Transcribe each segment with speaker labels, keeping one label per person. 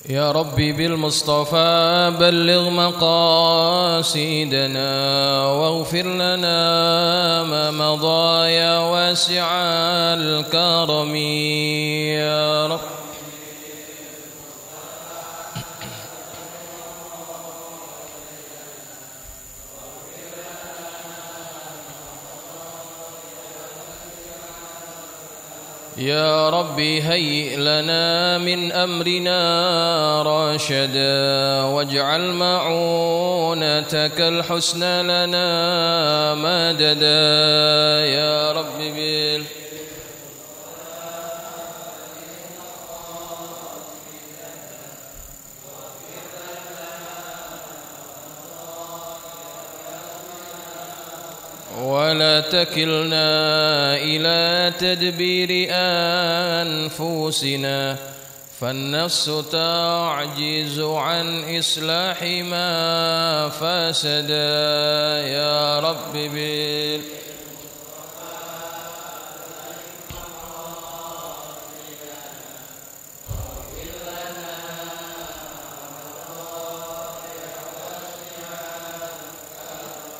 Speaker 1: يا ربي بالمصطفى بلغ مقاصدنا واغفر لنا ما مضى يا واسع الكرم يا رب. يا ربي هيئ لنا من أمرنا رشدا واجعل معونتك الحسنى لنا مددا يا ربي ولا تكلنا إلى تدبير أنفسنا فالنفس تعجز عن إصلاح ما فسد يا رب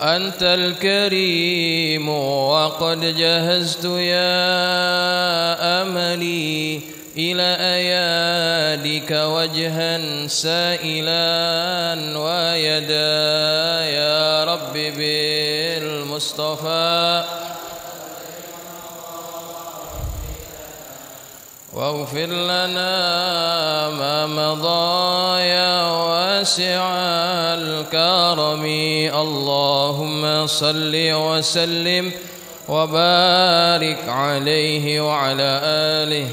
Speaker 1: أنت الكريم وقد جهزت يا أملي إلى أيادك وجها سائلا ويدا يا رب بالمصطفى واغفر لنا ما مضى يا واسع الكرم. اللهم صل وسلم وبارك عليه وعلى آله.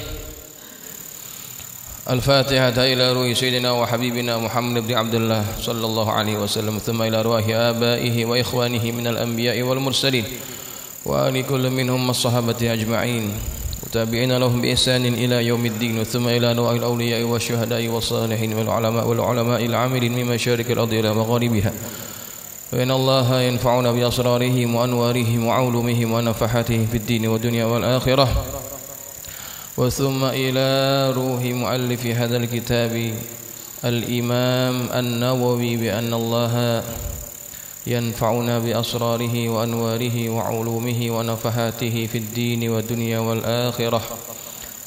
Speaker 1: الفاتحة إلى روح سيدنا وحبيبنا محمد بن عبد الله صلى الله عليه وسلم، ثم إلى أرواح آبائه وإخوانه من الأنبياء والمرسلين وآل كل منهم الصحابة أجمعين وتابعين لهم بإحسان إلى يوم الدين، ثم إلى أرواح الأولياء والشهداء والصالحين والعلماء العاملين من مشارق الأرض إلى مغاربها، وإن الله ينفعنا بأسرارهم وأنوارهم وعلومهم ونفحاته في الدين والدنيا والآخرة. وثم إلى روح مؤلف هذا الكتاب الإمام النووي بأن الله ينفعنا بأسراره وأنواره وعلومه ونفحاته في الدين والدنيا والآخرة.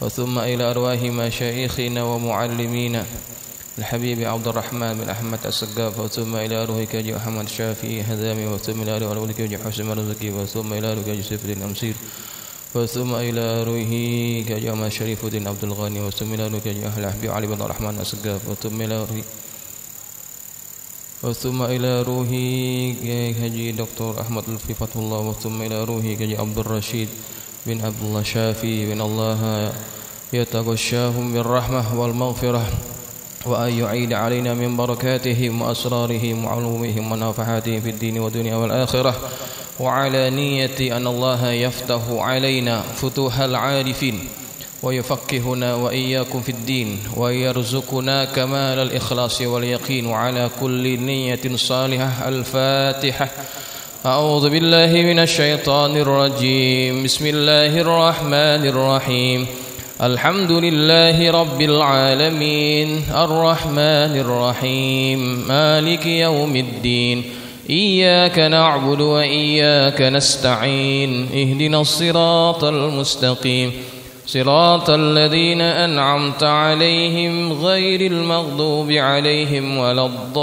Speaker 1: وثم إلى أرواح مشايخنا ومعلمينا الحبيب عبد الرحمن بن أحمد السقاف، وثم إلى أرواح كاجي أحمد الشافعي هذامي، وثم إلى أرواح كاجي حسن الرزقي، وثم إلى أرواح كاجي سيف الدين أمسير، وثم إلى أرواح كاجي أحمد شريف الدين عبد الغني، وثم إلى أرواح كاجي أهل الحبيب علي بن الرحمن السقاف، وثم إلى روحي كاجي دكتور أحمد الفيفة الله، وثم إلى روحي كاجي عبد الرشيد بن عبد الله شافي بن الله يتغشاهم بالرحمة والمغفرة، وأن يعيد علينا من بركاتهم وأسرارهم وعلومهم ونفحاتهم في الدين والدنيا والآخرة. وعلى نية أن الله يفتح علينا فتوح العارفين ويفقهنا وإياكم في الدين ويرزقنا كمال الإخلاص واليقين، وعلى كل نية صالحة. الفاتحة. أعوذ بالله من الشيطان الرجيم. بسم الله الرحمن الرحيم. الحمد لله رب العالمين الرحمن الرحيم مالك يوم الدين إياك نعبد وإياك نستعين اهدنا الصراط المستقيم صراط الذين أنعمت عليهم غير المغضوب عليهم ولا الضالين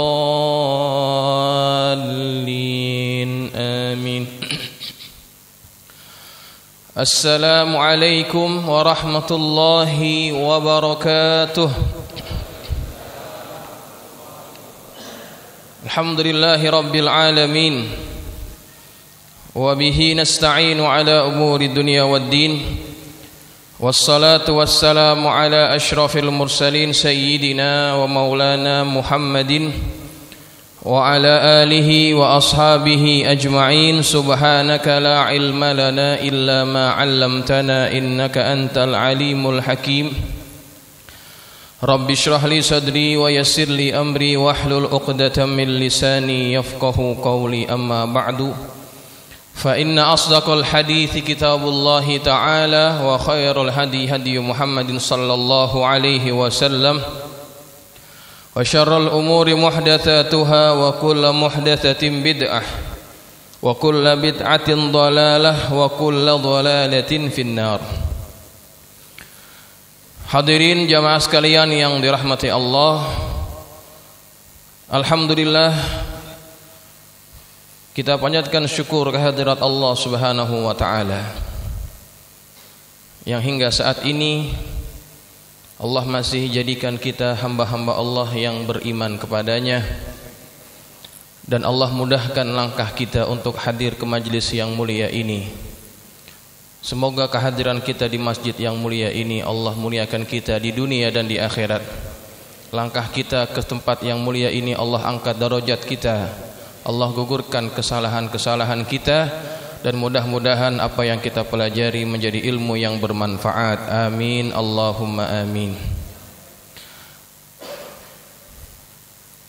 Speaker 1: آمين. السلام عليكم ورحمة الله وبركاته. الحمد لله رب العالمين وبه نستعين على أمور الدنيا والدين، والصلاة والسلام على أشرف المرسلين سيدنا ومولانا محمد وعلى آله وأصحابه أجمعين. سبحانك لا علم لنا إلا ما علمتنا إنك أنت العليم الحكيم. رب اشرح لي صدري ويسر لي أمري واحلل عقدة من لساني يفقه قولي. أما بعد، فإن أصدق الحديث كتاب الله تعالى، وخير الهدي هدي محمد صلى الله عليه وسلم، وشر الأمور محدثاتها وكل محدثة بدعة وكل بدعة ضلالة وكل ضلالة في النار. Hadirin jamaah sekalian yang dirahmati Allah, alhamdulillah kita panjatkan syukur kehadirat Allah Subhanahu wa taala yang hingga saat ini Allah masih jadikan kita hamba-hamba Allah yang beriman kepadanya, dan Allah mudahkan langkah kita untuk hadir ke majlis yang mulia ini. Semoga kehadiran kita di masjid yang mulia ini Allah muliakan kita di dunia dan di akhirat. Langkah kita ke tempat yang mulia ini Allah angkat darajat kita, Allah gugurkan kesalahan-kesalahan kita, dan mudah-mudahan apa yang kita pelajari menjadi ilmu yang bermanfaat. Amin Allahumma amin.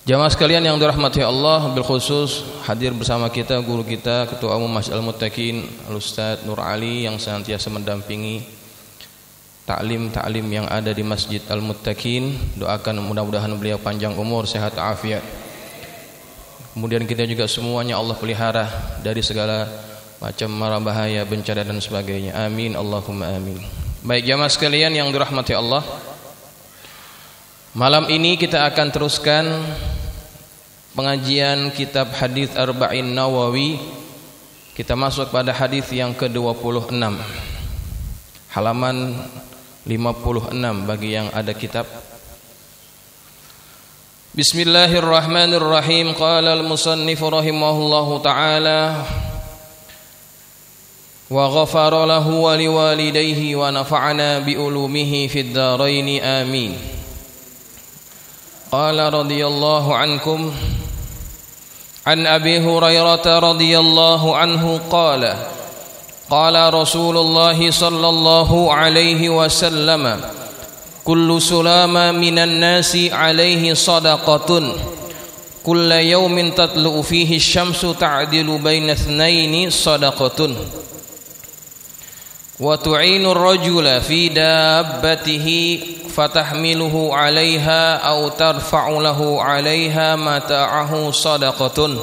Speaker 1: Jamaah sekalian yang dirahmati Allah, bil khusus hadir bersama kita guru kita, Ketua Umum Masjid Al-Muttaqin Al-Ustaz Nur Ali yang senantiasa mendampingi taklim yang ada di Masjid Al-Muttaqin. Doakan mudah-mudahan beliau panjang umur, sehat afiat. Kemudian kita juga semuanya Allah pelihara dari segala macam mara bahaya, bencana dan sebagainya. Amin Allahumma amin. Baik jamaah sekalian yang dirahmati Allah, malam ini kita akan teruskan pengajian kitab hadis Arba'in Nawawi. Kita masuk pada hadis yang ke-26, halaman 56 bagi yang ada kitab. Bismillahirrahmanirrahim. Qala al-musannif rahimahullahu ta'ala wa ghafara lahu wa liwalidayhi wa nafa'ana bi ulumihi fid dharain amin. Qala radhiyallahu ankum an Abi Hurairah radhiyallahu anhu qala qala Rasulullah sallallahu alaihi wasallam kullu sulama minan nasi alaihi sadaqatun kulla yawmin tatlu fihi asy-syamsu ta'dilu baina itsnaini sadaqatun wa tu'inu ar-rajula fi dabbatihi fatahmiluhu 'alaiha aw tarfa'u lahu 'alaiha mata'ahu sadaqatun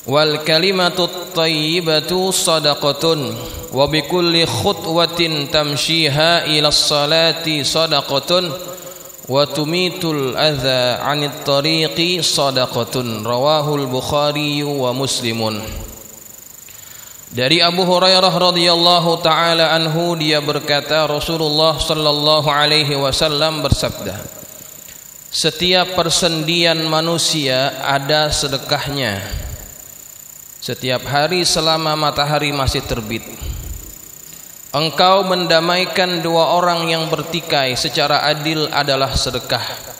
Speaker 1: wal kalimatu at-thayyibatu sadaqatun wa bikulli khutwatin tamshiha ila as-salati sadaqatun wa tumitul adza 'anit tariqi sadaqatun. Rawahul Bukhari wa Muslimun. Dari Abu Hurairah radhiyallahu taala anhu, dia berkata Rasulullah sallallahu alaihi wasallam bersabda, setiap persendian manusia ada sedekahnya. Setiap hari selama matahari masih terbit, engkau mendamaikan dua orang yang bertikai secara adil adalah sedekah.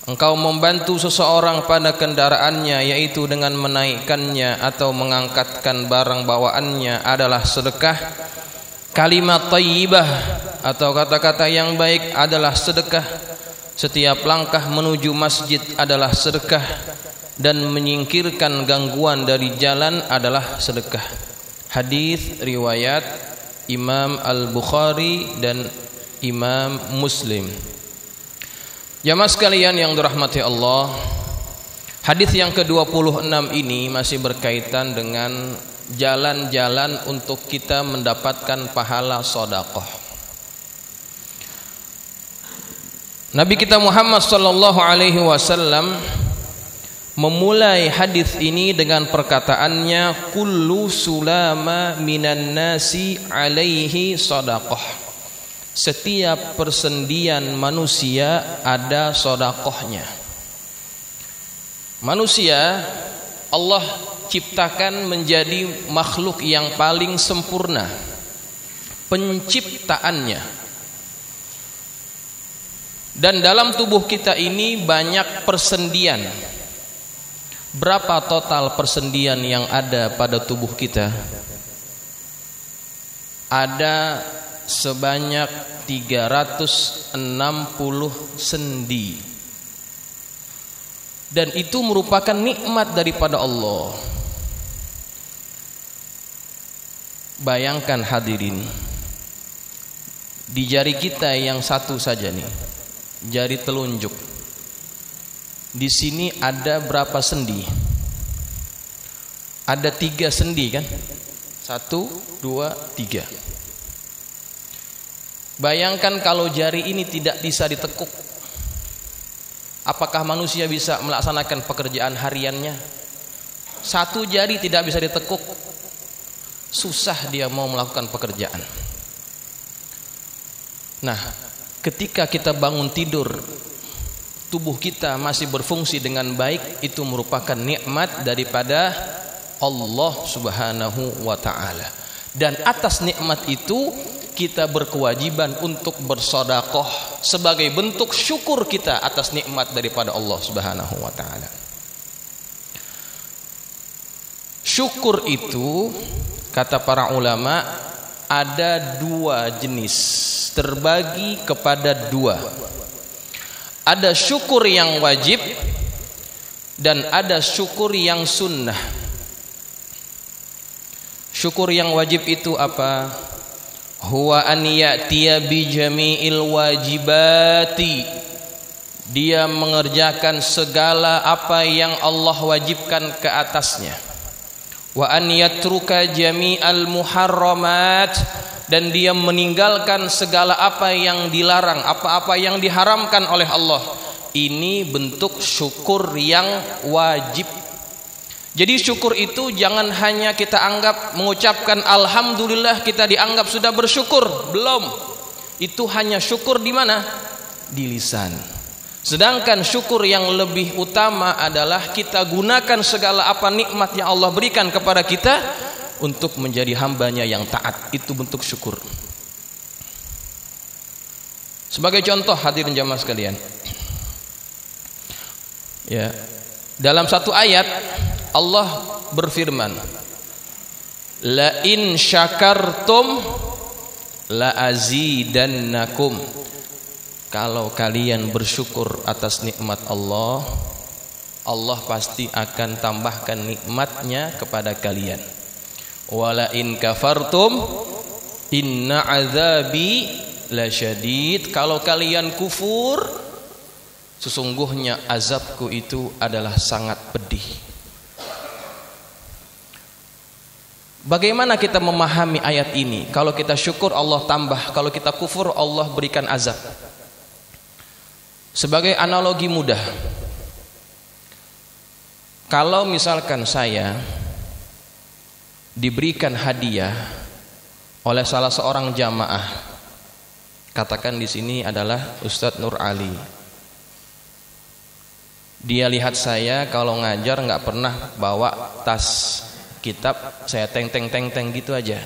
Speaker 1: Engkau membantu seseorang pada kendaraannya, yaitu dengan menaikkannya atau mengangkatkan barang bawaannya adalah sedekah. Kalimat thayyibah atau kata-kata yang baik adalah sedekah. Setiap langkah menuju masjid adalah sedekah, dan menyingkirkan gangguan dari jalan adalah sedekah. Hadis riwayat Imam Al-Bukhari dan Imam Muslim. Jamaah sekalian yang dirahmati Allah, hadis yang ke-26 ini masih berkaitan dengan jalan-jalan untuk kita mendapatkan pahala sedekah. Nabi kita Muhammad sallallahu alaihi wasallam memulai hadis ini dengan perkataannya kullu sulama minan nasi alaihi sedekah. Setiap persendian manusia ada sedekahnya. Manusia Allah ciptakan menjadi makhluk yang paling sempurna penciptaannya, dan dalam tubuh kita ini banyak persendian. Berapa total persendian yang ada pada tubuh kita? Ada sebanyak 360 sendi, dan itu merupakan nikmat daripada Allah. Bayangkan hadirin, di jari kita yang satu saja nih, jari telunjuk, Di sini ada berapa sendi? Ada 3 sendi kan? 1, 2, 3. Bayangkan kalau jari ini tidak bisa ditekuk, apakah manusia bisa melaksanakan pekerjaan hariannya? 1 jari tidak bisa ditekuk, susah dia mau melakukan pekerjaan. Nah, ketika kita bangun tidur, tubuh kita masih berfungsi dengan baik, itu merupakan nikmat daripada Allah Subhanahu wa ta'ala. Dan atas nikmat itu kita berkewajiban untuk bersedekah sebagai bentuk syukur kita atas nikmat daripada Allah Subhanahu wa ta'ala. Syukur itu, kata para ulama, ada 2 jenis, terbagi kepada 2. Ada syukur yang wajib dan ada syukur yang sunnah. Syukur yang wajib itu apa? Huwa an ya'tiya bi jami'il wajibati. Dia mengerjakan segala apa yang Allah wajibkan ke atasnya. Wa an yatruka jami'al muharramat, dan dia meninggalkan segala apa yang dilarang, apa-apa yang diharamkan oleh Allah. Ini bentuk syukur yang wajib. Jadi syukur itu jangan hanya kita anggap mengucapkan alhamdulillah kita dianggap sudah bersyukur, belum. Itu hanya syukur di mana? Di lisan. Sedangkan syukur yang lebih utama adalah kita gunakan segala apa nikmat yang Allah berikan kepada kita untuk menjadi hambanya yang taat. Itu bentuk syukur. Sebagai contoh, hadirin jamaah sekalian, ya, dalam satu ayat Allah berfirman, la in syakartum la azidannakum. Kalau kalian bersyukur atas nikmat Allah, Allah pasti akan tambahkan nikmatnya kepada kalian. Wala in kafartum inna azabi lasyadid. Kalau kalian kufur, sesungguhnya azabku itu adalah sangat pedih. Bagaimana kita memahami ayat ini? Kalau kita syukur Allah tambah, kalau kita kufur Allah berikan azab. Sebagai analogi mudah, kalau misalkan saya diberikan hadiah oleh salah seorang jamaah, katakan di sini adalah Ustadz Nur Ali. Dia lihat saya kalau ngajar nggak pernah bawa tas kitab, saya teng gitu aja.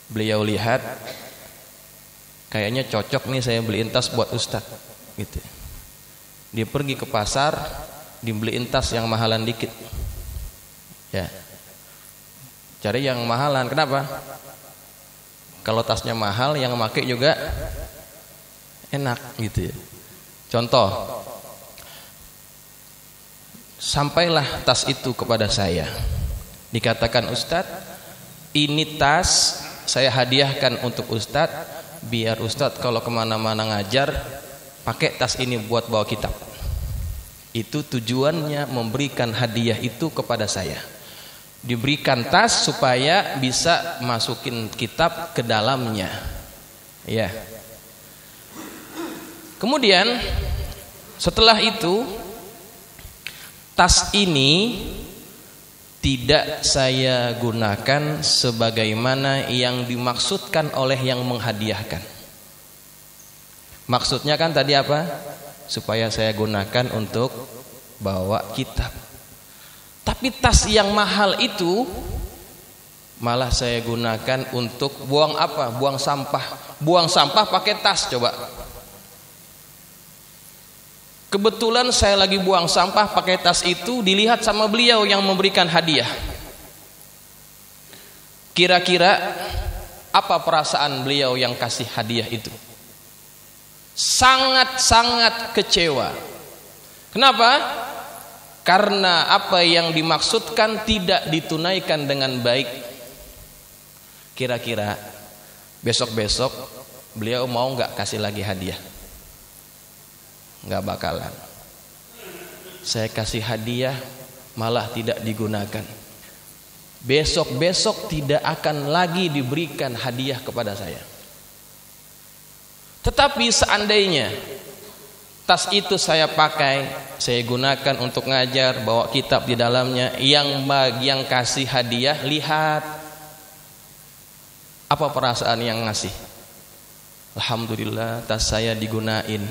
Speaker 1: Beliau lihat, kayaknya cocok nih saya beliin tas buat Ustadz. Gitu. Dia pergi ke pasar, dibeliin tas yang mahalan dikit. Ya. Cari yang mahalan. Kenapa? Kalau tasnya mahal, yang pakai juga enak gitu ya. Contoh, sampailah tas itu kepada saya. Dikatakan, Ustadz, ini tas saya hadiahkan untuk Ustadz, biar Ustadz kalau kemana-mana ngajar pakai tas ini buat bawa kitab. Itu tujuannya memberikan hadiah itu kepada saya. Diberikan tas supaya bisa masukin kitab ke dalamnya. Ya. Kemudian setelah itu tas ini tidak saya gunakan sebagaimana yang dimaksudkan oleh yang menghadiahkan. Maksudnya kan tadi apa? Supaya saya gunakan untuk bawa kitab. Tapi tas yang mahal itu malah saya gunakan untuk buang apa? Buang sampah. Buang sampah pakai tas, coba. Kebetulan saya lagi buang sampah pakai tas itu, dilihat sama beliau yang memberikan hadiah. Kira-kira apa perasaan beliau yang kasih hadiah itu? Sangat-sangat kecewa. Kenapa? Karena apa yang dimaksudkan tidak ditunaikan dengan baik. Kira-kira besok-besok beliau mau nggak kasih lagi hadiah? Nggak bakalan. saya kasih hadiah malah tidak digunakan. Besok-besok tidak akan lagi diberikan hadiah kepada saya. Tetapi seandainya tas itu saya pakai, saya gunakan untuk ngajar, bawa kitab di dalamnya, yang kasih hadiah lihat, apa perasaan yang ngasih? Alhamdulillah, tas saya digunain,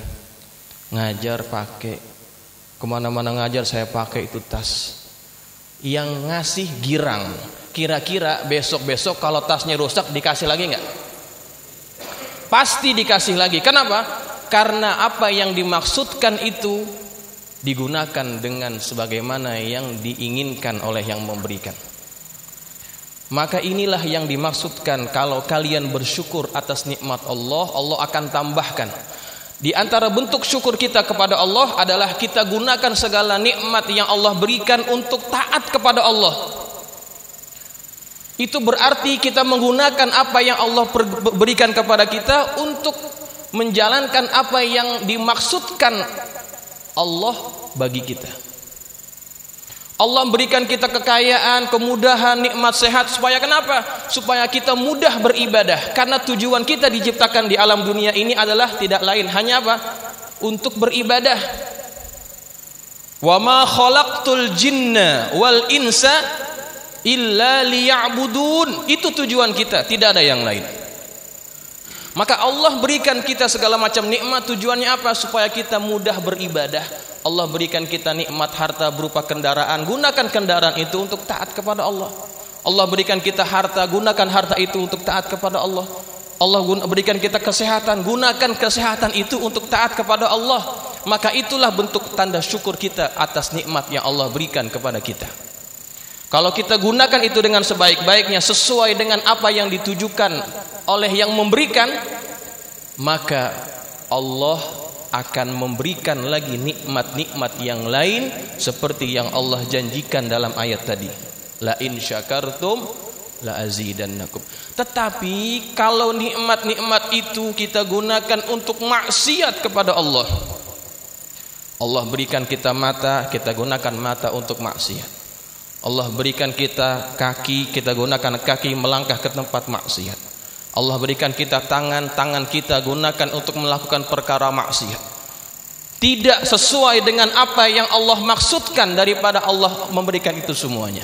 Speaker 1: ngajar pakai, kemana-mana ngajar saya pakai itu tas. Yang ngasih girang, kira-kira besok-besok kalau tasnya rusak dikasih lagi nggak? Pasti dikasih lagi. Kenapa? Karena apa yang dimaksudkan itu digunakan dengan sebagaimana yang diinginkan oleh yang memberikan. Maka inilah yang dimaksudkan kalau kalian bersyukur atas nikmat Allah, Allah akan tambahkan. Di antara bentuk syukur kita kepada Allah adalah kita gunakan segala nikmat yang Allah berikan untuk taat kepada Allah. Itu berarti kita menggunakan apa yang Allah berikan kepada kita untuk menjalankan apa yang dimaksudkan Allah bagi kita. Allah berikan kita kekayaan, kemudahan, nikmat sehat supaya kenapa? Supaya kita mudah beribadah. Karena tujuan kita diciptakan di alam dunia ini adalah tidak lain hanya apa? Untuk beribadah. Wa ma khalaqtul jinna wal insa illa liya'budun. Itu tujuan kita, tidak ada yang lain. Maka Allah berikan kita segala macam nikmat, tujuannya apa? Supaya kita mudah beribadah. Allah berikan kita nikmat harta berupa kendaraan, gunakan kendaraan itu untuk taat kepada Allah. Allah berikan kita harta, gunakan harta itu untuk taat kepada Allah. Allah berikan kita kesehatan, gunakan kesehatan itu untuk taat kepada Allah. Maka itulah bentuk tanda syukur kita atas nikmat yang Allah berikan kepada kita. Kalau kita gunakan itu dengan sebaik-baiknya, sesuai dengan apa yang ditujukan oleh yang memberikan, maka Allah akan memberikan lagi nikmat-nikmat yang lain seperti yang Allah janjikan dalam ayat tadi. La in syakartum la azidannakum. Tetapi kalau nikmat-nikmat itu kita gunakan untuk maksiat kepada Allah, Allah berikan kita mata, kita gunakan mata untuk maksiat. Allah berikan kita kaki, kita gunakan kaki melangkah ke tempat maksiat. Allah berikan kita tangan, tangan kita gunakan untuk melakukan perkara maksiat. Tidak sesuai dengan apa yang Allah maksudkan daripada Allah memberikan itu semuanya.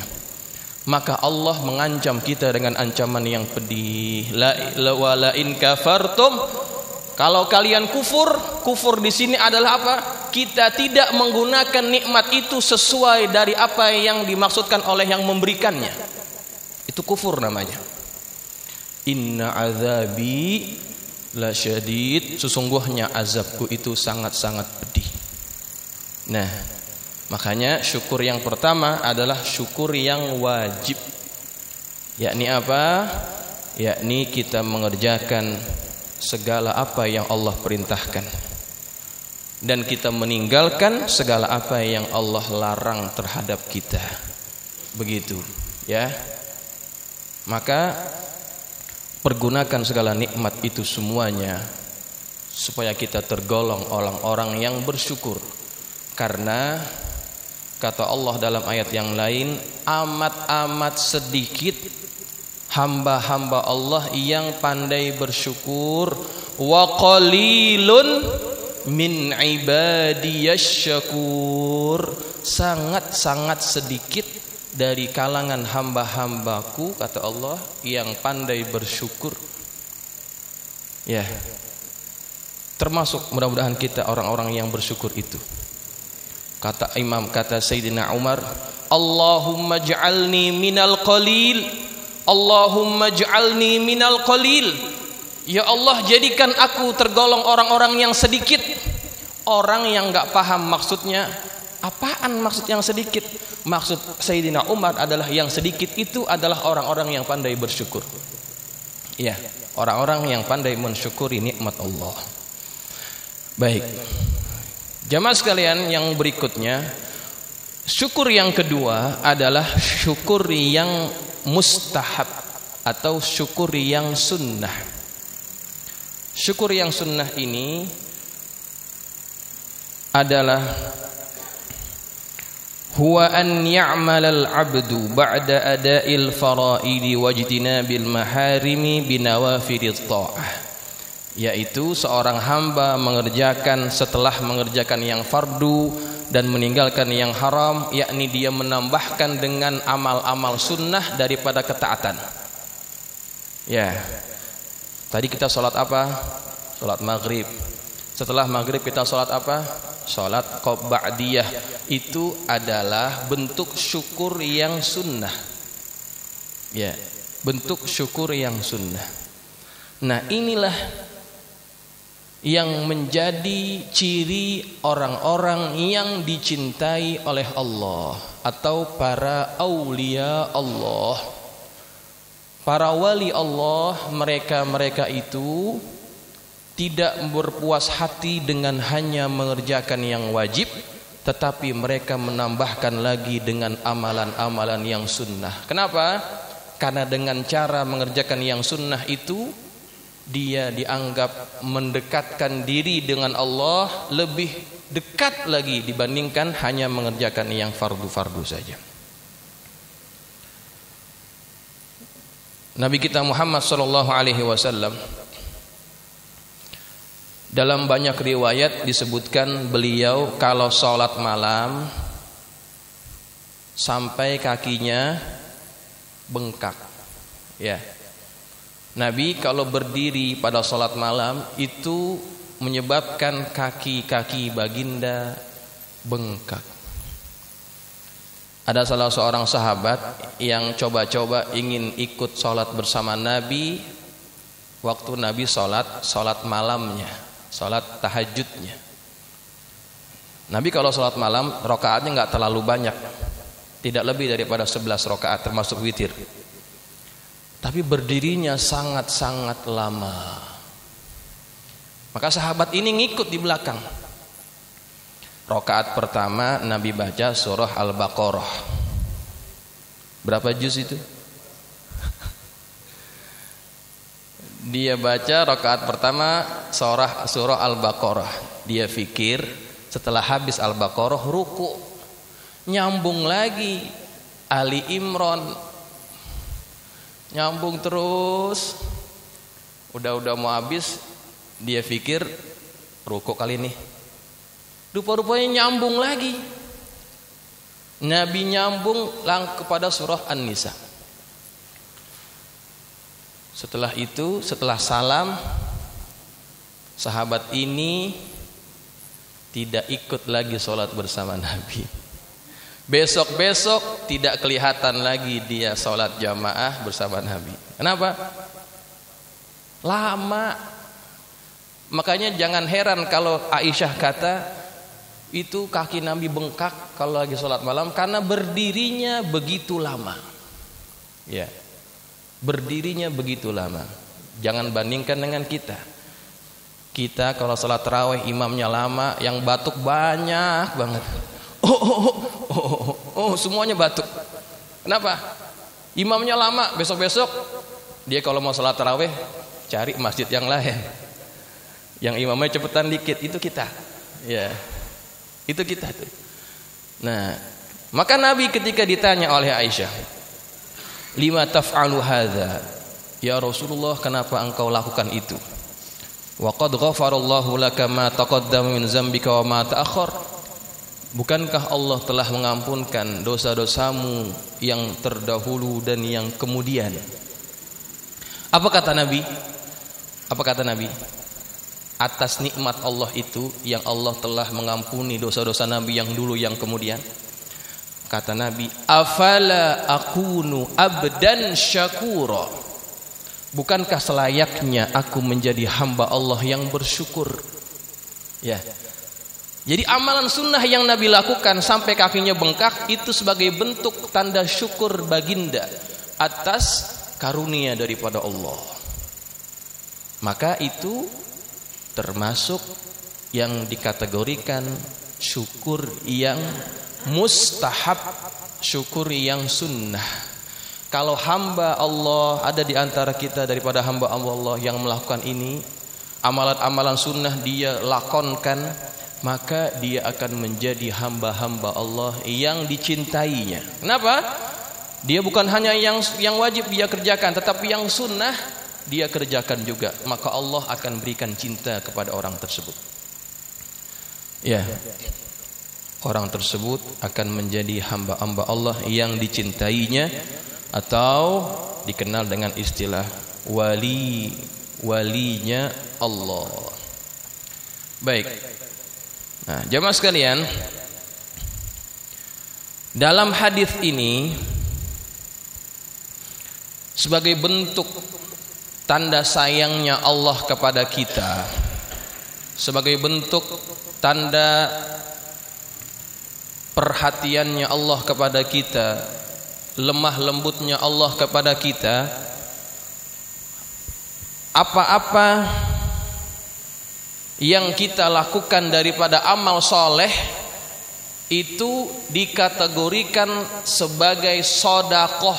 Speaker 1: Maka Allah mengancam kita dengan ancaman yang pedih. La in kafartum, kalau kalian kufur, kufur di sini adalah apa? Kita tidak menggunakan nikmat itu sesuai dari apa yang dimaksudkan oleh yang memberikannya. Itu kufur namanya. Inna azabi lasyadid, sesungguhnya azabku itu sangat-sangat pedih. Nah, makanya syukur yang pertama adalah syukur yang wajib. Yakni apa? Yakni kita mengerjakan segala apa yang Allah perintahkan dan kita meninggalkan segala apa yang Allah larang terhadap kita. Begitu, ya. Maka pergunakan segala nikmat itu semuanya supaya kita tergolong orang-orang yang bersyukur. Karena kata Allah dalam ayat yang lain, amat-amat sedikit hamba-hamba Allah yang pandai bersyukur. Wa qalilun min ibadiyasy syakur, sangat-sangat sedikit dari kalangan hamba-hambaku, kata Allah, yang pandai bersyukur. Ya, termasuk mudah-mudahan kita orang-orang yang bersyukur itu. Kata Sayyidina Umar, Allahumma ja'alni minal qalil, Allahumma ja'alni minal qalil. Ya Allah, jadikan aku tergolong orang-orang yang sedikit. Orang yang gak paham maksudnya, apaan maksud yang sedikit? Maksud Sayyidina Umar adalah yang sedikit itu adalah orang-orang yang pandai bersyukur. Ya, orang-orang yang pandai mensyukuri nikmat Allah. Baik, jamaah sekalian, yang berikutnya, syukur yang kedua adalah syukur yang mustahab atau syukur yang sunnah. Syukur yang sunnah ini adalah huwa an ya'malal 'abdu ba'da ada'il fara'idi wajtinabil maharimi binawafidit ta'ah, yaitu seorang hamba mengerjakan setelah mengerjakan yang fardu dan meninggalkan yang haram, yakni dia menambahkan dengan amal-amal sunnah daripada ketaatan. Ya, tadi kita sholat apa? Sholat maghrib. Setelah maghrib kita sholat apa? Sholat ba'diyah. Itu adalah bentuk syukur yang sunnah. Ya, bentuk syukur yang sunnah. Nah, inilah yang menjadi ciri orang-orang yang dicintai oleh Allah atau para aulia Allah. Para wali Allah, mereka itu tidak berpuas hati dengan hanya mengerjakan yang wajib, tetapi mereka menambahkan lagi dengan amalan-amalan yang sunnah. Kenapa? Karena dengan cara mengerjakan yang sunnah itu dia dianggap mendekatkan diri dengan Allah lebih dekat lagi dibandingkan hanya mengerjakan yang fardu-fardu saja. Nabi kita Muhammad sallallahu alaihi wasallam dalam banyak riwayat disebutkan beliau kalau sholat malam sampai kakinya bengkak. Ya, Nabi kalau berdiri pada sholat malam itu menyebabkan kaki-kaki baginda bengkak. Ada salah seorang sahabat yang coba-coba ingin ikut sholat bersama Nabi waktu Nabi sholat malamnya, sholat tahajudnya. Nabi kalau sholat malam rakaatnya nggak terlalu banyak, tidak lebih daripada 11 rakaat termasuk witir. Tapi berdirinya sangat-sangat lama. Maka sahabat ini ngikut di belakang. Rakaat pertama Nabi baca surah Al-Baqarah. Berapa juz itu? Dia baca rakaat pertama surah Al-Baqarah. Dia fikir setelah habis Al-Baqarah ruku, nyambung lagi Ali Imran, nyambung terus. Udah mau habis, dia fikir ruku kali ini. Rupa-rupanya nyambung lagi. Nabi nyambung kepada surah An-Nisa. Setelah itu, setelah salam, sahabat ini tidak ikut lagi sholat bersama Nabi. Besok-besok tidak kelihatan lagi dia sholat jamaah bersama Nabi. Kenapa? Lama. Makanya jangan heran kalau Aisyah kata itu kaki Nabi bengkak kalau lagi sholat malam karena berdirinya begitu lama. Ya, berdirinya begitu lama. Jangan bandingkan dengan kita. Kita kalau sholat tarawih imamnya lama, yang batuk banyak banget. Semuanya batuk. Kenapa? Imamnya lama, besok-besok dia kalau mau sholat tarawih cari masjid yang lain, yang imamnya cepetan dikit. Itu kita. Ya, itu kita tuh. Nah, maka Nabi ketika ditanya oleh Aisyah, lima taf'alu hadza, ya Rasulullah, kenapa engkau lakukan itu? Wa qad ghafarallahu laka ma taqaddama min dzambika wa ma ta'akhkhar. Bukankah Allah telah mengampunkan dosa-dosamu yang terdahulu dan yang kemudian? Apa kata Nabi? Apa kata Nabi? Atas nikmat Allah itu yang Allah telah mengampuni dosa-dosa Nabi yang dulu yang kemudian. Kata Nabi, afala akunu abdan syakura. Bukankah selayaknya aku menjadi hamba Allah yang bersyukur? Ya. Jadi amalan sunnah yang Nabi lakukan sampai kakinya bengkak itu sebagai bentuk tanda syukur baginda atas karunia daripada Allah. Maka itu termasuk yang dikategorikan syukur yang mustahab, syukur yang sunnah. Kalau hamba Allah ada di antara kita daripada hamba Allah yang melakukan ini, amalan-amalan sunnah dia lakonkan, maka dia akan menjadi hamba-hamba Allah yang dicintainya. Kenapa? Dia bukan hanya yang wajib dia kerjakan, tetapi yang sunnah dia kerjakan juga. Maka Allah akan berikan cinta kepada orang tersebut. Ya, orang tersebut akan menjadi hamba-hamba Allah yang dicintainya, atau dikenal dengan istilah walinya Allah. Baik. Nah, jamaah sekalian, dalam hadis ini sebagai bentuk tanda sayangnya Allah kepada kita, sebagai bentuk tanda perhatiannya Allah kepada kita, lemah lembutnya Allah kepada kita, apa-apa yang kita lakukan daripada amal soleh itu dikategorikan sebagai sodakoh.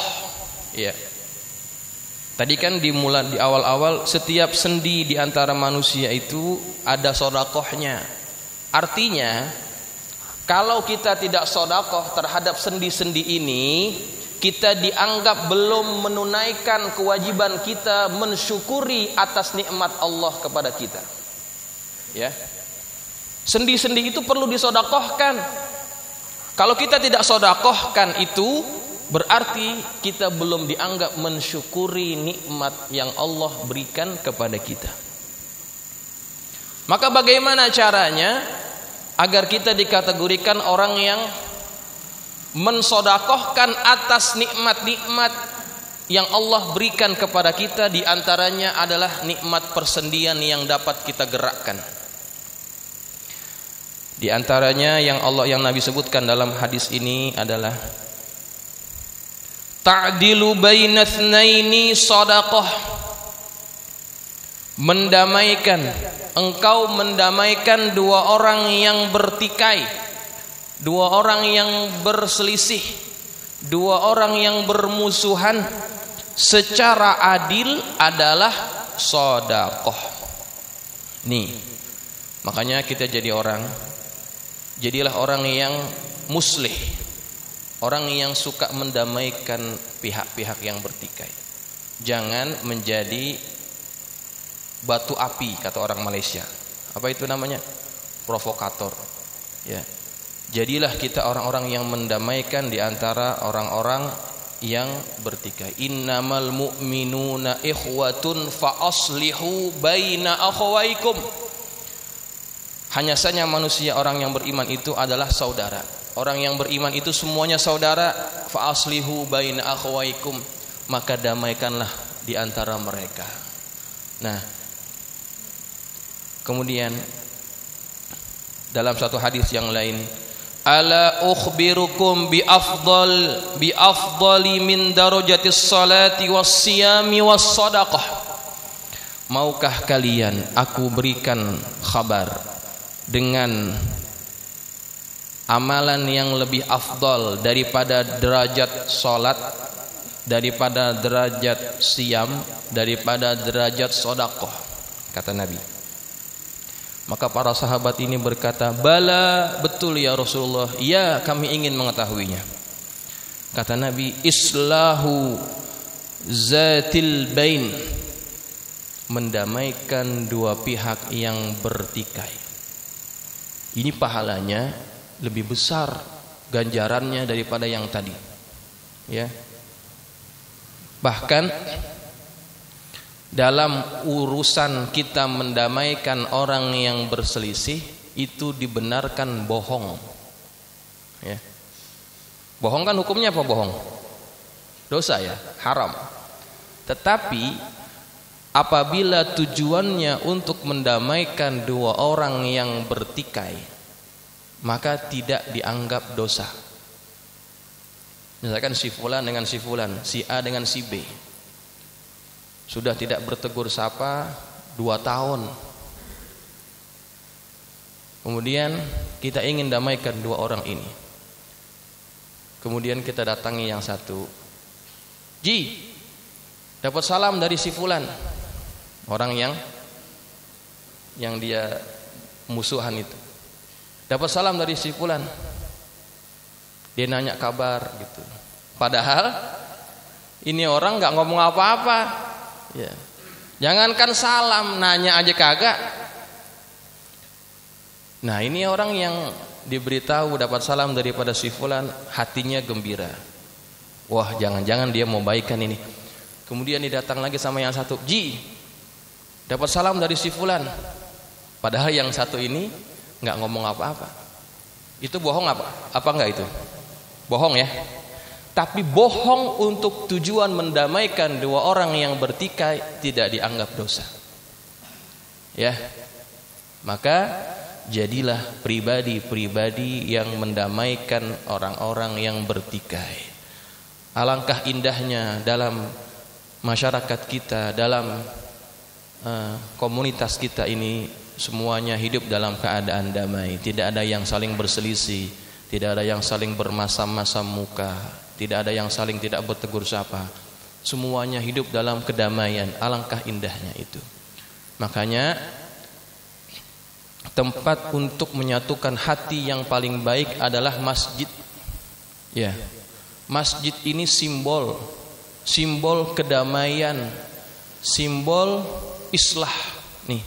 Speaker 1: Ya. Tadi kan di awal-awal setiap sendi di antara manusia itu ada sodakohnya. Artinya kalau kita tidak sodakoh terhadap sendi-sendi ini, kita dianggap belum menunaikan kewajiban kita mensyukuri atas nikmat Allah kepada kita. Ya, sendi-sendi itu perlu disodakohkan. Kalau kita tidak sodakohkan itu, berarti kita belum dianggap mensyukuri nikmat yang Allah berikan kepada kita. Maka bagaimana caranya agar kita dikategorikan orang yang mensodakohkan atas nikmat-nikmat yang Allah berikan kepada kita? Di antaranya adalah nikmat persendian yang dapat kita gerakkan. Di antaranya yang Nabi sebutkan dalam hadis ini adalah ta'dilu baina tsnaini shadaqah. Engkau mendamaikan dua orang yang bertikai, dua orang yang berselisih, dua orang yang bermusuhan secara adil adalah shadaqah. Nih, makanya kita jadilah orang yang muslih, orang yang suka mendamaikan pihak-pihak yang bertikai. Jangan menjadi batu api, kata orang Malaysia. Apa itu namanya? Provokator. Ya. Jadilah kita orang-orang yang mendamaikan di antara orang-orang yang bertikai. Innamal mu'minuna ikhwatun fa aslihu baina akhawaikum. Hanya saja manusia, orang yang beriman itu adalah saudara. Orang yang beriman itu semuanya saudara. Fa aslihu baina akhawaikum, maka damaikanlah di antara mereka. Nah, kemudian dalam satu hadis yang lain, ala ukhbirukum bi afdali min darajatis salati was siyami was sadaqah. Maukah kalian aku berikan kabar dengan amalan yang lebih afdal daripada derajat salat, daripada derajat siyam, daripada derajat sedekah, kata Nabi. Maka para sahabat ini berkata, bala, betul ya Rasulullah, ya kami ingin mengetahuinya. Kata Nabi, islahu zatil bain, mendamaikan dua pihak yang bertikai. Ini pahalanya lebih besar ganjarannya daripada yang tadi. Ya. Bahkan dalam urusan kita mendamaikan orang yang berselisih, itu dibenarkan bohong. Ya. Bohong kan hukumnya apa bohong? Dosa ya, haram. Tetapi apabila tujuannya untuk mendamaikan dua orang yang bertikai, maka tidak dianggap dosa. Misalkan si fulan dengan si fulan, si A dengan si B, sudah tidak bertegur sapa 2 tahun. Kemudian kita ingin damaikan dua orang ini. Kemudian kita datangi yang satu, Ji, dapat salam dari si fulan, orang yang dia musuhan itu. Dapat salam dari si fulan. Dia nanya kabar gitu. Padahal ini orang nggak ngomong apa-apa. Ya. Jangankan salam, nanya aja kagak. Nah, ini orang yang diberitahu dapat salam daripada si fulan, hatinya gembira. Wah, jangan-jangan dia mau baikan ini. Kemudian dia datang lagi sama yang satu, "Ji, dapat salam dari si fulan." Padahal yang satu ini nggak ngomong apa-apa. Itu bohong apa? Apa enggak itu? Bohong ya. Tapi bohong untuk tujuan mendamaikan dua orang yang bertikai tidak dianggap dosa. Ya. Maka jadilah pribadi-pribadi yang mendamaikan orang-orang yang bertikai. Alangkah indahnya dalam masyarakat kita, dalam komunitas kita ini, semuanya hidup dalam keadaan damai. Tidak ada yang saling berselisih, tidak ada yang saling bermasam-masam muka, tidak ada yang saling tidak bertegur sapa. Semuanya hidup dalam kedamaian. Alangkah indahnya itu. Makanya tempat untuk menyatukan hati yang paling baik adalah masjid. Ya. Masjid ini simbol kedamaian, simbol islah. Nih,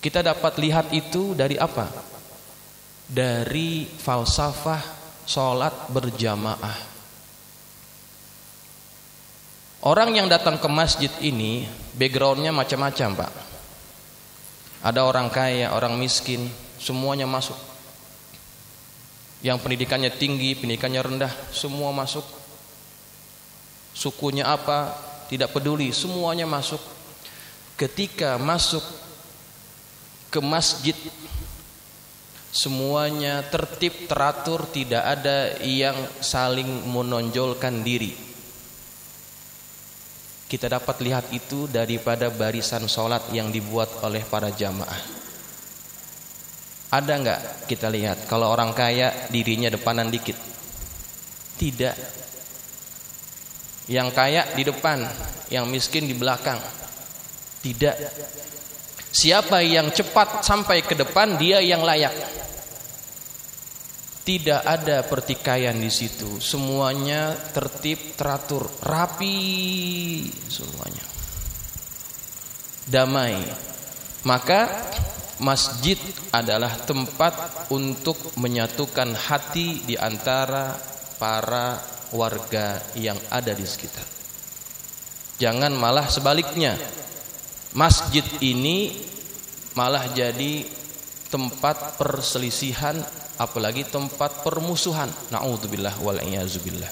Speaker 1: kita dapat lihat itu dari apa? Dari falsafah sholat berjamaah. Orang yang datang ke masjid ini backgroundnya macam-macam, Pak. Ada orang kaya, orang miskin, semuanya masuk. Yang pendidikannya tinggi, pendidikannya rendah, semua masuk. Sukunya apa, tidak peduli, semuanya masuk. Ketika masuk ke masjid, semuanya tertib, teratur, tidak ada yang saling menonjolkan diri. Kita dapat lihat itu daripada barisan sholat yang dibuat oleh para jamaah. Ada nggak kita lihat kalau orang kaya dirinya depanan dikit? Tidak. Yang kaya di depan, yang miskin di belakang. Tidak. Siapa yang cepat sampai ke depan, dia yang layak. Tidak ada pertikaian di situ. Semuanya tertib, teratur, rapi semuanya. Damai. Maka masjid adalah tempat untuk menyatukan hati di antara para warga yang ada di sekitar. Jangan malah sebaliknya. Masjid ini malah jadi tempat perselisihan, apalagi tempat permusuhan. Na'udzubillah wal iyazubillah.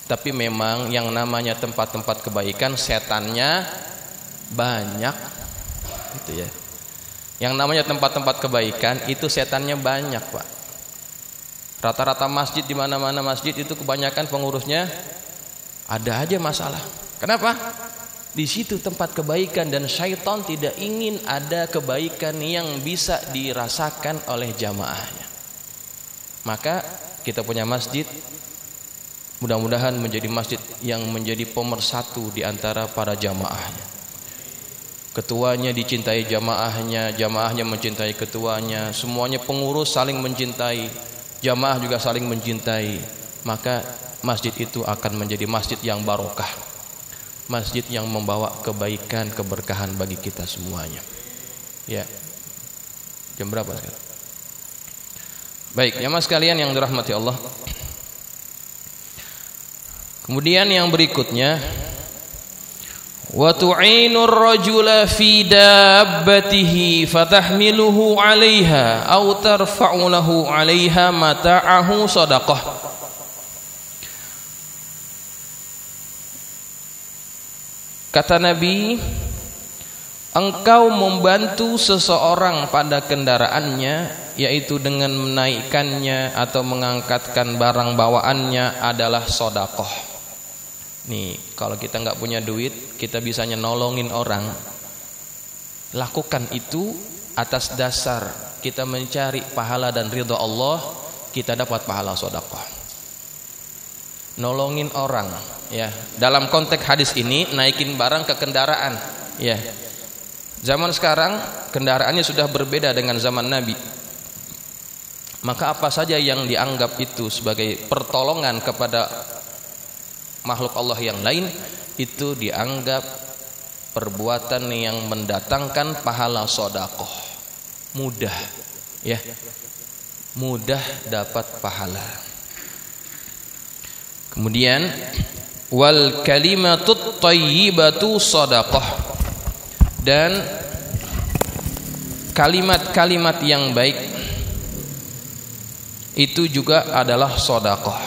Speaker 1: Tapi memang yang namanya tempat-tempat kebaikan, setannya banyak. Gitu ya. Yang namanya tempat-tempat kebaikan itu setannya banyak, Pak. Rata-rata masjid, di mana-mana masjid itu kebanyakan pengurusnya ada aja masalah. Kenapa? Di situ tempat kebaikan dan syaitan tidak ingin ada kebaikan yang bisa dirasakan oleh jamaahnya. Maka kita punya masjid, mudah-mudahan menjadi masjid yang menjadi pemersatu di antara para jamaahnya. Ketuanya dicintai jamaahnya, jamaahnya mencintai ketuanya, semuanya pengurus saling mencintai, jamaah juga saling mencintai. Maka masjid itu akan menjadi masjid yang barokah, masjid yang membawa kebaikan, keberkahan bagi kita semuanya. Ya, jam berapa sekarang? Baik, jamaah sekalian yang dirahmati Allah. Kemudian yang berikutnya, wa tu'inur rajula fi dabbatihi fatahmiluhu 'alaiha aw tarfa'u lahu 'alaiha mata'ahu shadaqah. Kata Nabi, engkau membantu seseorang pada kendaraannya, yaitu dengan menaikkannya atau mengangkatkan barang bawaannya adalah sedekah. Nih, kalau kita nggak punya duit, kita bisanya nolongin orang. Lakukan itu atas dasar kita mencari pahala dan ridha Allah, kita dapat pahala sedekah. Nolongin orang, ya. Dalam konteks hadis ini, naikin barang ke kendaraan, ya. Zaman sekarang kendaraannya sudah berbeda dengan zaman Nabi. maka apa saja yang dianggap itu sebagai pertolongan kepada makhluk Allah yang lain itu dianggap perbuatan yang mendatangkan pahala sedekah. Mudah, ya. Mudah dapat pahala. Kemudian wal kalimatut thayyibatu sedekah, dan kalimat-kalimat yang baik itu juga adalah sedekah.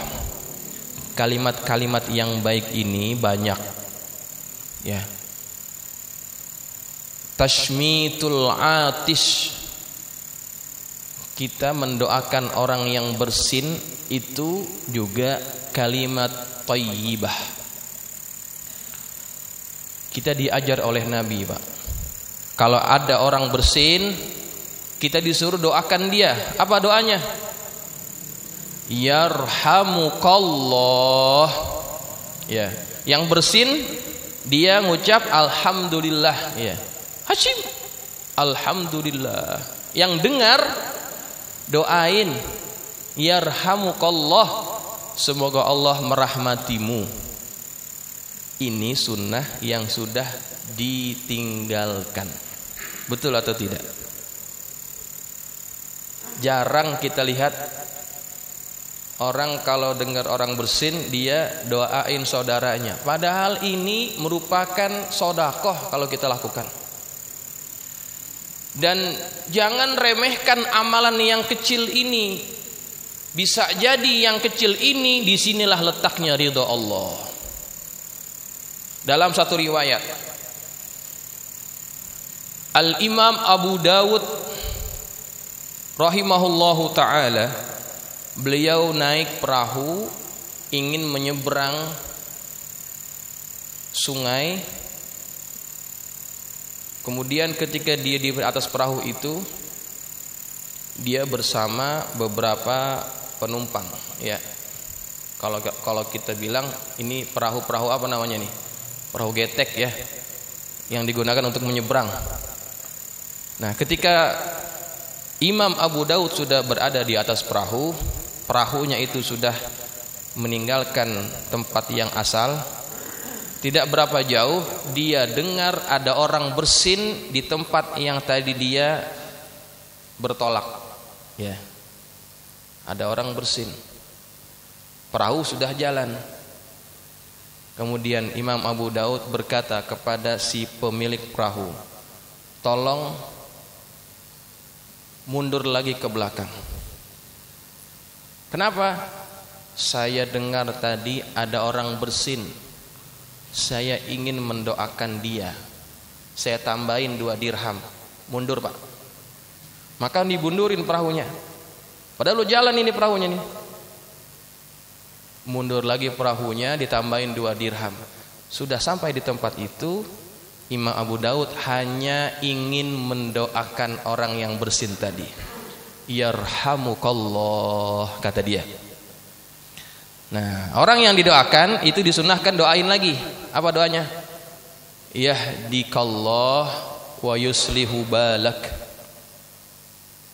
Speaker 1: Kalimat-kalimat yang baik ini banyak, ya. Tashmitul atish, kita mendoakan orang yang bersin, itu juga kalimat thayyibah. Kita diajar oleh Nabi, Pak, kalau ada orang bersin kita disuruh doakan dia. Apa doanya? Yarhamukallah, ya. Yang bersin dia ngucap alhamdulillah, ya. Hashim, alhamdulillah. Yang dengar doain yarhamukallah, semoga Allah merahmatimu. Ini sunnah yang sudah ditinggalkan. Betul atau tidak? Jarang kita lihat orang kalau dengar orang bersin dia doain saudaranya. Padahal ini merupakan sedekah kalau kita lakukan. Dan jangan remehkan amalan yang kecil ini. Bisa jadi yang kecil ini disinilah letaknya ridha Allah. Dalam satu riwayat, Al-Imam Abu Dawud rahimahullahu ta'ala, beliau naik perahu ingin menyeberang sungai. Kemudian ketika dia di atas perahu itu, dia bersama beberapa penumpang, ya. Kalau kita bilang ini perahu apa namanya nih? Perahu getek, ya, yang digunakan untuk menyeberang. Nah, ketika Imam Abu Daud sudah berada di atas perahu, perahunya itu sudah meninggalkan tempat yang asal. Tidak berapa jauh dia dengar ada orang bersin di tempat yang tadi dia bertolak, ya. Ada orang bersin. Perahu sudah jalan. Kemudian Imam Abu Daud berkata kepada si pemilik perahu, tolong mundur lagi ke belakang. Kenapa? Saya dengar tadi ada orang bersin. Saya ingin mendoakan dia. Saya tambahin 2 dirham. Mundur, Pak. Maka dibundurin perahunya. Padahal lu jalan ini perahunya nih. Mundur lagi perahunya, ditambahin 2 dirham. Sudah sampai di tempat itu, Imam Abu Daud hanya ingin mendoakan orang yang bersin tadi. Yarhamukallah, kata dia. Nah, orang yang didoakan itu disunahkan doain lagi. Apa doanya? Yahdikallah wa yuslihu balak,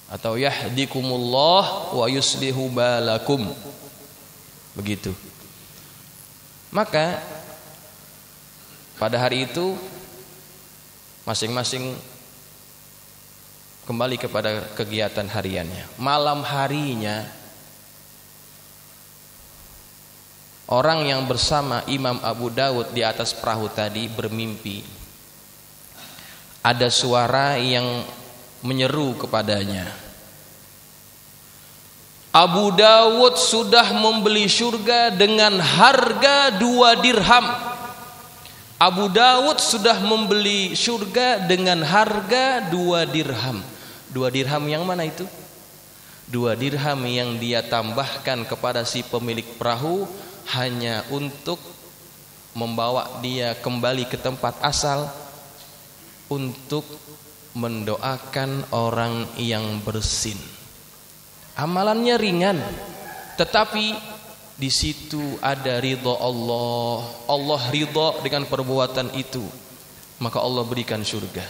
Speaker 1: atau yahdikumullah wa yuslihu balakum. Begitu. Maka pada hari itu masing-masing kembali kepada kegiatan hariannya. Malam harinya orang yang bersama Imam Abu Dawud di atas perahu tadi bermimpi. Ada suara yang menyeru kepadanya, Abu Dawud sudah membeli surga dengan harga 2 dirham. Abu Dawud sudah membeli surga dengan harga 2 dirham. 2 dirham yang mana itu? 2 dirham yang dia tambahkan kepada si pemilik perahu hanya untuk membawa dia kembali ke tempat asal, untuk mendoakan orang yang bersin. Amalannya ringan, tetapi di situ ada ridha Allah. Allah ridha dengan perbuatan itu, maka Allah berikan surga.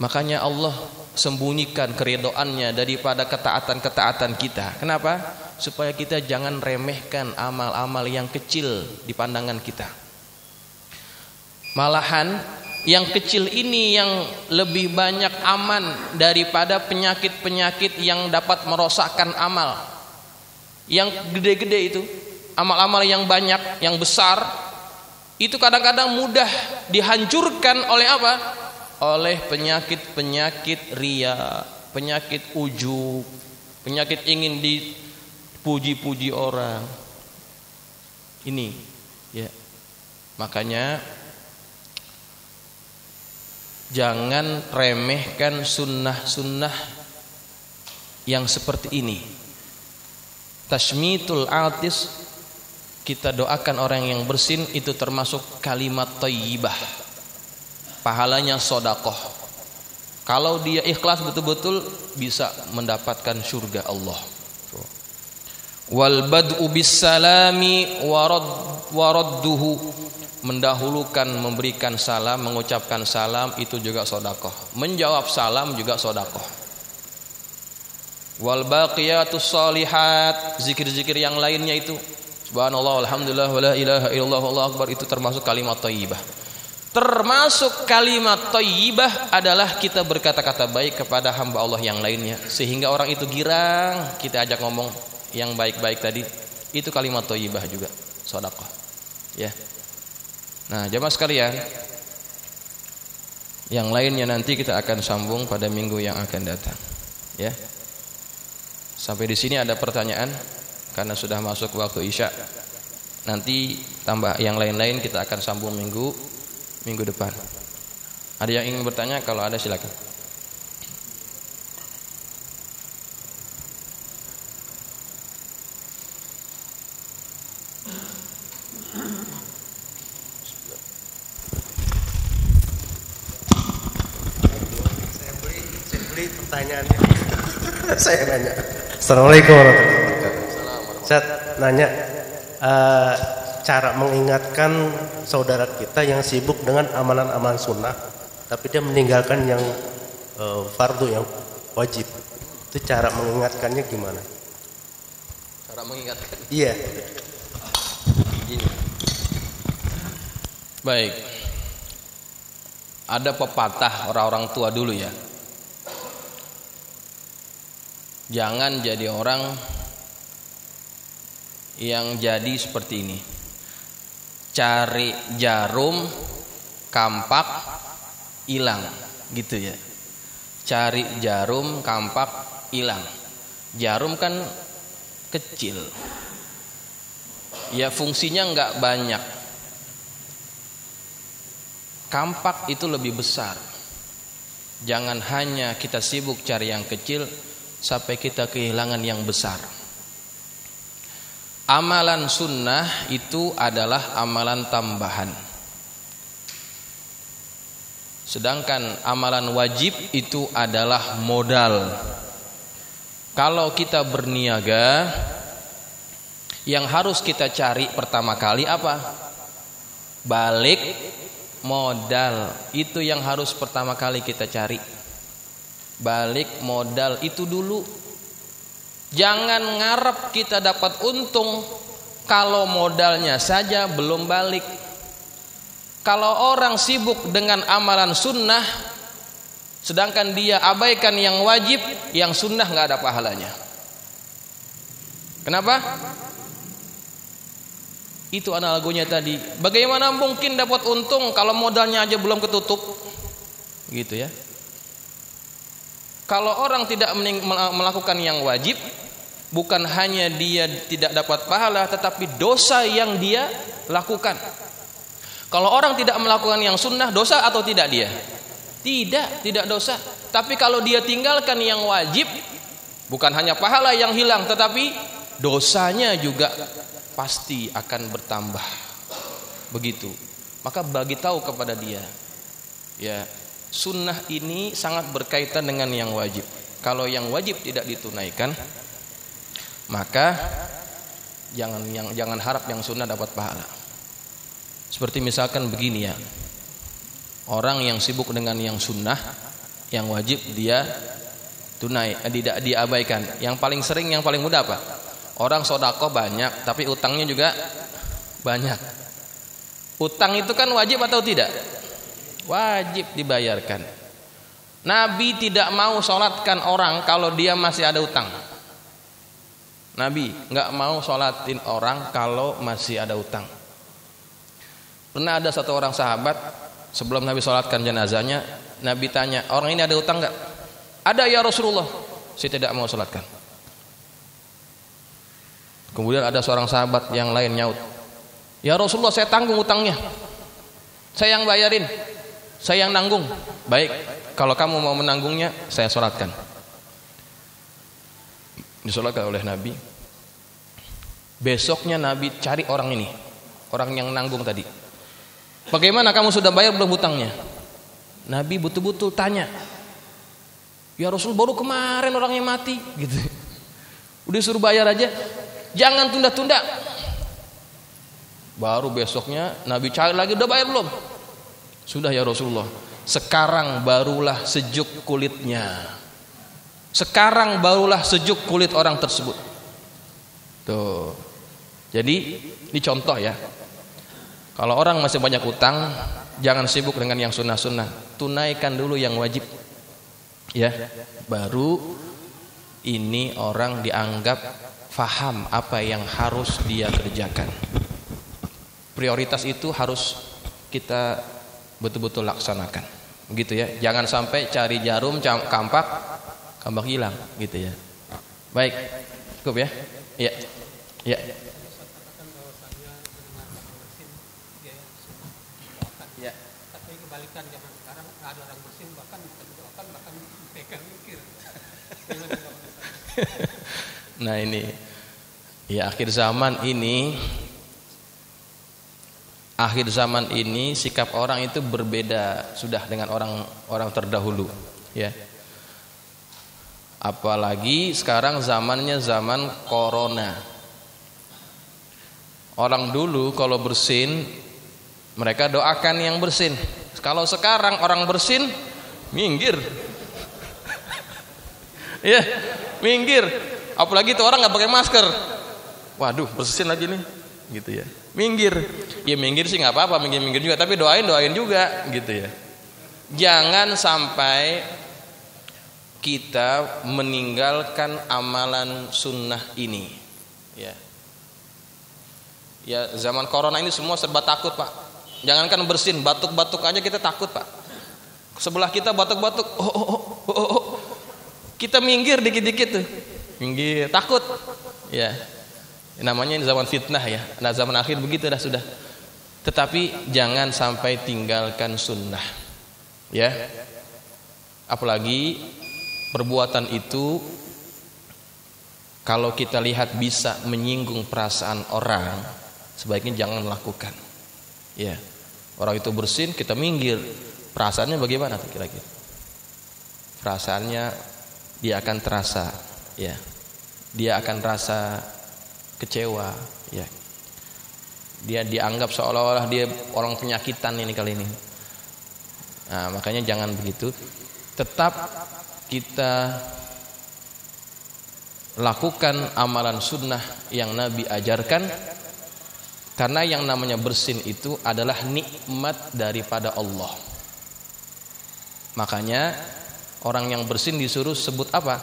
Speaker 1: Makanya Allah sembunyikan keridhoannya daripada ketaatan-ketaatan kita. Kenapa? Supaya kita jangan remehkan amal-amal yang kecil di pandangan kita. Malahan yang kecil ini yang lebih banyak aman daripada penyakit-penyakit yang dapat merosakkan amal. Yang gede-gede itu, amal-amal yang banyak, yang besar, itu kadang-kadang mudah dihancurkan oleh apa? Oleh penyakit-penyakit riya, penyakit ujub, penyakit ingin dipuji-puji orang. Ini ya. Makanya jangan remehkan sunnah-sunnah yang seperti ini. Tashmitul atis, kita doakan orang yang bersin, itu termasuk kalimat thayyibah. Pahalanya sodakoh. Kalau dia ikhlas betul-betul bisa mendapatkan surga Allah. Wal bad'u bis salami waradduhu, mendahulukan memberikan salam, mengucapkan salam itu juga sodakoh. Menjawab salam juga sodakoh. Wal baqiyatus shalihat, zikir-zikir yang lainnya itu subhanallah, alhamdulillah, wala ilaha illallah, wallahu akbar, itu termasuk kalimat thayyibah. Termasuk kalimat thayyibah adalah kita berkata-kata baik kepada hamba Allah yang lainnya, sehingga orang itu girang kita ajak ngomong yang baik-baik tadi. Itu kalimat thayyibah juga, sedekah. Ya. Nah, jamaah sekalian, yang lainnya nanti kita akan sambung pada minggu yang akan datang. Ya. Sampai di sini ada pertanyaan karena sudah masuk waktu Isya. Nanti tambah yang lain-lain kita akan sambung minggu depan. Ada yang ingin bertanya? Kalau ada silakan.
Speaker 2: Saya beri pertanyaannya. Saya nanya. Assalamualaikum warahmatullahi wabarakatuh. Saya nanya, cara mengingatkan saudara kita yang sibuk dengan amalan-amalan sunnah, tapi dia meninggalkan yang fardu, yang wajib. Itu cara mengingatkannya gimana?
Speaker 1: Cara mengingatkan?
Speaker 2: Iya.
Speaker 1: Gini. Baik. Ada pepatah orang-orang tua dulu ya. Jangan jadi orang yang jadi seperti ini. Cari jarum, kampak, hilang, gitu ya. Cari jarum, kampak, hilang. Jarum kan kecil, ya fungsinya nggak banyak. Kampak itu lebih besar. Jangan hanya kita sibuk cari yang kecil sampai kita kehilangan yang besar. Amalan sunnah itu adalah amalan tambahan. Sedangkan amalan wajib itu adalah modal. Kalau kita berniaga, yang harus kita cari pertama kali apa? Balik modal. Itu yang harus pertama kali kita cari. Balik modal itu dulu. Jangan ngarep kita dapat untung kalau modalnya saja belum balik. Kalau orang sibuk dengan amalan sunnah, sedangkan dia abaikan yang wajib, yang sunnah nggak ada pahalanya. Kenapa? Itu analoginya tadi. Bagaimana mungkin dapat untung kalau modalnya aja belum ketutup? Gitu ya. Kalau orang tidak melakukan yang wajib, bukan hanya dia tidak dapat pahala, tetapi dosa yang dia lakukan. Kalau orang tidak melakukan yang sunnah, dosa atau tidak dia? Tidak dosa. Tapi kalau dia tinggalkan yang wajib, bukan hanya pahala yang hilang, tetapi dosanya juga pasti akan bertambah. Begitu. Maka bagi tahu kepada dia, ya, sunnah ini sangat berkaitan dengan yang wajib. Kalau yang wajib tidak ditunaikan, maka jangan harap yang sunnah dapat pahala. Seperti misalkan begini ya, orang yang sibuk dengan yang sunnah, Yang wajib dia tunai, tidak diabaikan. Yang paling sering, yang paling mudah apa? Orang sedekah banyak tapi utangnya juga banyak. Utang itu kan wajib atau tidak? Wajib dibayarkan. Nabi tidak mau sholatkan orang kalau dia masih ada utang. Nabi nggak mau sholatin orang kalau masih ada utang. Pernah ada satu orang sahabat, sebelum Nabi sholatkan jenazahnya, Nabi tanya, orang ini ada utang nggak? Ada ya Rasulullah. Saya tidak mau sholatkan. Kemudian ada seorang sahabat yang lain nyaut, ya Rasulullah, saya tanggung utangnya, saya yang bayarin, saya yang nanggung. Baik, kalau kamu mau menanggungnya, saya sholatkan. Disolatkan oleh Nabi. Besoknya Nabi cari orang ini, orang yang nanggung tadi. Bagaimana, kamu sudah bayar belum hutangnya? Nabi betul-betul tanya, ya Rasul, baru kemarin orangnya mati gitu. Udah suruh bayar aja, jangan tunda-tunda. Baru besoknya Nabi cari lagi, udah bayar belum? Sudah ya Rasulullah. Sekarang barulah sejuk kulitnya. Sekarang barulah sejuk kulit orang tersebut. Tuh. Jadi ini contoh ya. Kalau orang masih banyak utang, jangan sibuk dengan yang sunnah-sunnah. Tunaikan dulu yang wajib. Ya, baru ini orang dianggap faham apa yang harus dia kerjakan. Prioritas itu harus kita betul-betul laksanakan, begitu ya. Jangan sampai cari jarum kampak hilang, gitu ya. Baik, cukup ya. Ya, ya. Ya. Tapi kebalikan zaman sekarang ada orang bersin bahkan mendoakan bahkan pegang mikir. Nah ini, ya akhir zaman ini sikap orang itu berbeda sudah dengan orang terdahulu, ya. Apalagi sekarang zamannya zaman corona. Orang dulu kalau bersin mereka doakan yang bersin. Kalau sekarang orang bersin minggir. Ya, minggir. Apalagi itu orang nggak pakai masker. Waduh, bersin lagi nih, gitu ya. Minggir. Ya minggir sih nggak apa-apa, minggir juga. Tapi doain juga, gitu ya. Jangan sampai kita meninggalkan amalan sunnah ini, ya. Ya zaman corona ini semua serba takut Pak. Jangankan bersin, batuk-batuk aja kita takut Pak. Sebelah kita batuk-batuk, kita minggir dikit-dikit tuh, minggir, takut, ya. Namanya ini zaman fitnah ya. Nah zaman akhir begitu dah sudah. Tetapi jangan sampai tinggalkan sunnah, ya. Apalagi perbuatan itu kalau kita lihat bisa menyinggung perasaan orang, sebaiknya jangan melakukan. Ya, orang itu bersin, kita minggir, perasaannya bagaimana tuh kira-kira? Perasaannya dia akan terasa, ya, dia akan rasa kecewa, ya. Dia dianggap seolah-olah dia orang penyakitan ini kali ini. Nah, makanya jangan begitu. Tetap kita lakukan amalan sunnah yang Nabi ajarkan, karena yang namanya bersin itu adalah nikmat daripada Allah. Makanya orang yang bersin disuruh sebut apa?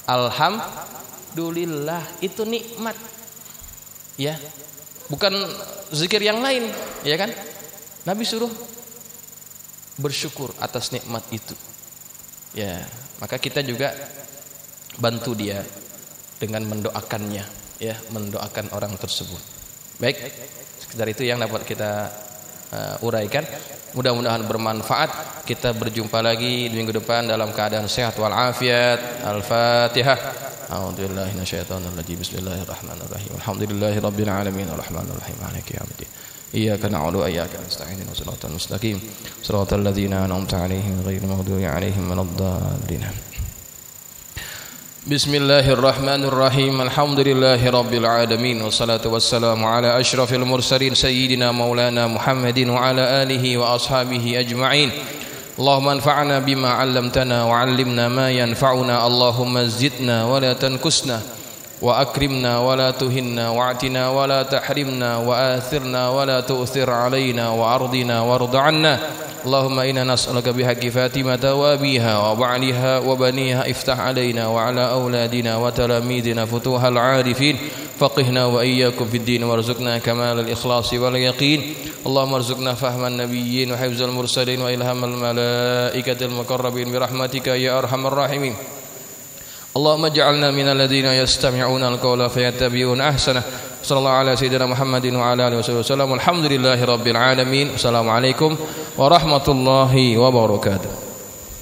Speaker 1: Alhamdulillah, itu nikmat, ya, bukan zikir yang lain, ya kan? Nabi suruh bersyukur atas nikmat itu, ya. Maka kita juga bantu dia dengan mendoakannya, ya, mendoakan orang tersebut. Baik, sekedar itu yang dapat kita uraikan. Mudah-mudahan bermanfaat. Kita berjumpa lagi di minggu depan dalam keadaan sehat walafiat. Al-Fatihah. A'udzubillahi minasyaitonir rajim. Bismillahirrahmanirrahim. Alhamdulillahirabbil alamin arrahmanir rahim maliki yaumiddin. Iyyaka na'budu wa iyyaka nasta'in. Shiratal mustaqim. Shiratal ladzina an'amta 'alaihim ghairil maghdubi 'alaihim waladdallin. Bismillahirrahmanirrahim. Alhamdulillahirabbil alamin wassalatu wassalamu ala asyrafil mursalin sayyidina maulana Muhammadin wa ala alihi wa ashabihi ajma'in. Allahumma anfa'na bima 'allamtana wa 'allimna ma yanfa'una. Allahumma zidna wa la tanqusna wa akrimna wa la tuhinna wa'tina wa la tahrimna wa athirna wa la tu'thir 'alaina wa ardina warda 'anna. Allahumma inna nas'aluka bihaqqi Fatimata wa abiha wa ba'liha wa baniha iftah 'alaina wa 'ala auladina wa talamidina futuhal 'arifin faqihna wa iyyakum fid din warzuqna kamalal ikhlasi wal yaqin. Allahumma arzuqna fahman nabiyyin wa hifzal mursalin wa ilhamal malaikatil muqarrabin bi rahmatika ya arhamar rahimin. Allahumma ij'alna minal ladzina yastami'una al-qawla fayattabi'una ahsana. Sallallahu ala sayyidina Muhammadin wa ala alihi wasallam. Alhamdulillahi rabbil alamin. Assalamualaikum warahmatullahi wabarakatuh.